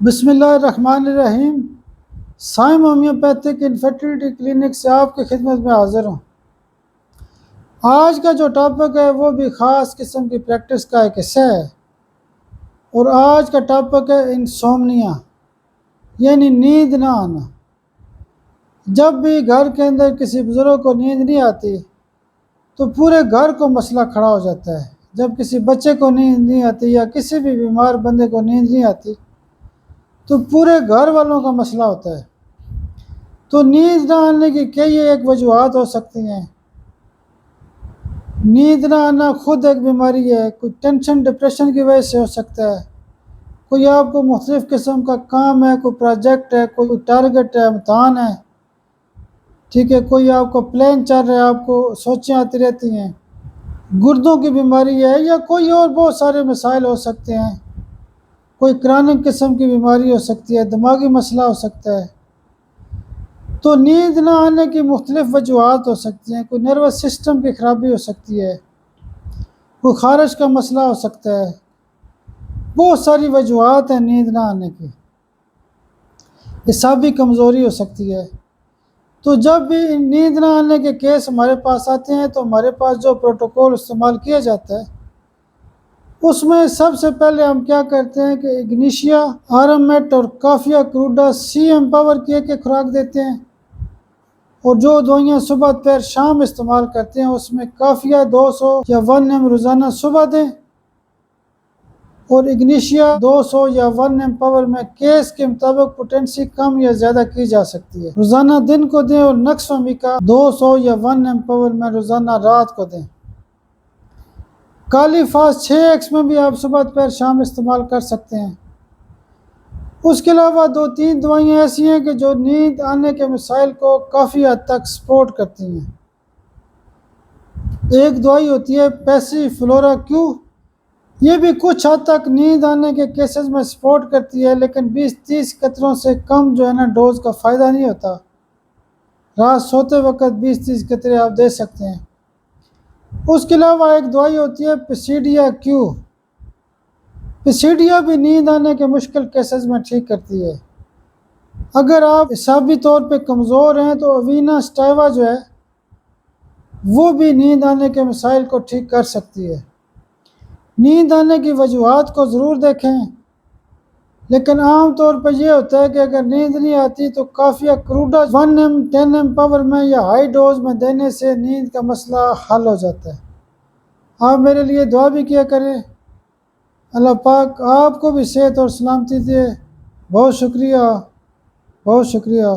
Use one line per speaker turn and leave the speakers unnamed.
بسم اللہ الرحمن الرحیم۔ سائم ہومیوپیتھک انفرٹیلٹی کلینک سے آپ کی خدمت میں حاضر ہوں۔ آج کا جو ٹاپک ہے وہ بھی خاص قسم کی پریکٹس کا ایک حصہ ہے، اور آج کا ٹاپک ہے انسومنیا، یعنی نیند نہ آنا۔ جب بھی گھر کے اندر کسی بزرگ کو نیند نہیں آتی تو پورے گھر کو مسئلہ کھڑا ہو جاتا ہے۔ جب کسی بچے کو نیند نہیں آتی یا کسی بھی بیمار بندے کو نیند نہیں آتی تو پورے گھر والوں کا مسئلہ ہوتا ہے۔ تو نیند نہ آنے کی کئی ایک وجوہات ہو سکتی ہیں۔ نیند نہ آنا خود ایک بیماری ہے، کوئی ٹینشن ڈپریشن کی وجہ سے ہو سکتا ہے، کوئی آپ کو مختلف قسم کا کام ہے، کوئی پروجیکٹ ہے، کوئی ٹارگٹ ہے، امتحان ہے، ٹھیک ہے، کوئی آپ کو پلان چل رہا ہے، آپ کو سوچیں آتی رہتی ہیں، گردوں کی بیماری ہے، یا کوئی اور بہت سارے مسائل ہو سکتے ہیں، کوئی کرونک قسم کی بیماری ہو سکتی ہے، دماغی مسئلہ ہو سکتا ہے۔ تو نیند نہ آنے کی مختلف وجوہات ہو سکتی ہیں۔ کوئی نروس سسٹم کی خرابی ہو سکتی ہے، کوئی خارش کا مسئلہ ہو سکتا ہے، بہت ساری وجوہات ہیں نیند نہ آنے کی۔ اعصابی کمزوری ہو سکتی ہے۔ تو جب بھی نیند نہ آنے کے کیس ہمارے پاس آتے ہیں تو ہمارے پاس جو پروٹوکول استعمال کیا جاتا ہے اس میں سب سے پہلے ہم کیا کرتے ہیں کہ اگنیشیا، آرمیٹ اور کافیا کروڈا سی ایمپاور کی ایک خوراک دیتے ہیں، اور جو دوائیاں صبح دوپہر شام استعمال کرتے ہیں اس میں کافیا 200 یا 1 ایم روزانہ صبح دیں، اور اگنیشیا 200 یا 1 ایم پاور میں کیس کے مطابق پوٹینسی کم یا زیادہ کی جا سکتی ہے، روزانہ دن کو دیں، اور نقص اومیکا 200 یا 1 ایم پاور میں روزانہ رات کو دیں۔ کالی فاس 6x میں بھی آپ صبح دوپہر شام استعمال کر سکتے ہیں۔ اس کے علاوہ 2-3 دوائیاں ایسی ہیں کہ جو نیند آنے کے مسائل کو کافی حد تک سپورٹ کرتی ہیں۔ ایک دوائی ہوتی ہے پیسی فلورا کیو، یہ بھی کچھ حد تک نیند آنے کے کیسز میں سپورٹ کرتی ہے، لیکن 20-30 قطروں سے کم جو ہے نا ڈوز کا فائدہ نہیں ہوتا۔ رات سوتے وقت 20-30 قطرے آپ دے سکتے ہیں۔ اس کے علاوہ ایک دوائی ہوتی ہے پسیڈیا کیو، پسیڈیا بھی نیند آنے کے مشکل کیسز میں ٹھیک کرتی ہے۔ اگر آپ اعصابی طور پہ کمزور ہیں تو اوینا سٹائوا جو ہے وہ بھی نیند آنے کے مسائل کو ٹھیک کر سکتی ہے۔ نیند آنے کی وجوہات کو ضرور دیکھیں، لیکن عام طور پہ یہ ہوتا ہے کہ اگر نیند نہیں آتی تو کافیا کروڈا 1 ایم 10 ایم پاور میں یا ہائی ڈوز میں دینے سے نیند کا مسئلہ حل ہو جاتا ہے۔ آپ میرے لیے دعا بھی کیا کریں، اللہ پاک آپ کو بھی صحت اور سلامتی دے۔ بہت شکریہ، بہت شکریہ۔